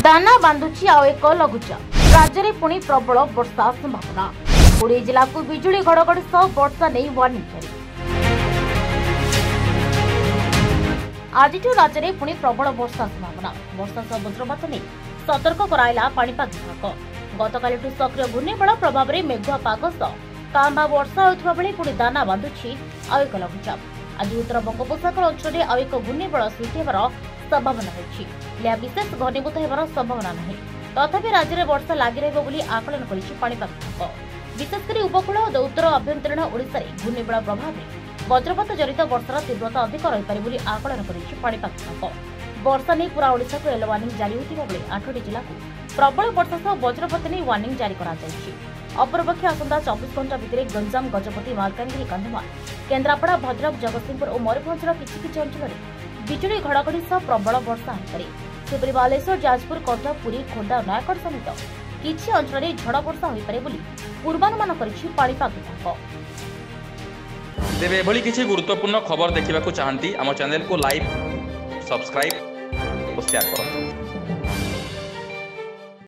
दाना बांधुची आउ एक लघुचाप राज्य में पुणी प्रबल वर्षा संभावना 20 जिला को बिजुली घड़घड़ी सह वर्षा नहीं वार्निंग जारी। आज राज्य में पुणी प्रबल वर्षा संभावना वर्षा सह वज्रपात नहीं सतर्क कराइला पाणीपाग विभाग। गतकाली सक्रिय घूर्णिबल प्रभाव में मेघुआ पाग सह कांबा वर्षा होता बेले पुणी दाना बांधुची आउ एक लघुचाप। आज उत्तर बंगोपसागर अंचल में आउ एक घूर्णिबल सृष्टि होबार संभावना होती विशेष घनीभूत होबार संभावना नहीं। तथापि राज्य में वर्षा लगी रही आकलन करिछि पाणीपाग विभाग। विशेषकर उपकूल और उत्तर आभ्यंतरीण ओडिशा रे घूर्णिबल प्रभाव में वज्रपात जनित वर्षार तीव्रता अधिक रही आकलन करिछि पाणीपाग विभाग। वर्षा नहीं पूरा ओडिशा को येलो वार्निंग जारी होता बेले 8टी जिला को प्रबल वर्षा सह वज्रपात नहीं वार्निंग जारी करा जायछि। अपरपक्षे आसंता 24 घंटा भितर गंजाम गजपति मालकानगिरी कंधमाल केन्द्रापड़ा भद्रक जगतसिंहपुर और मयूरभंजर किछि अंचल में बिजुली घड़घड़ी सह प्रबल वर्षा होइपारे। सेपरि बालेश्वर जाजपुर कटक पुरी खोर्धा नयागढ़ समेत किछि अंचल में झड़ वर्षा होइपारे बोली पूर्वानुमान करिछि पाणीपाग विभाग। तेबे एभली किछि गुरुत्वपूर्ण खबर देखिबाकू चाहंती आम चैनल को लाइक सब्सक्राइब और शेयर करନ୍ତୁ।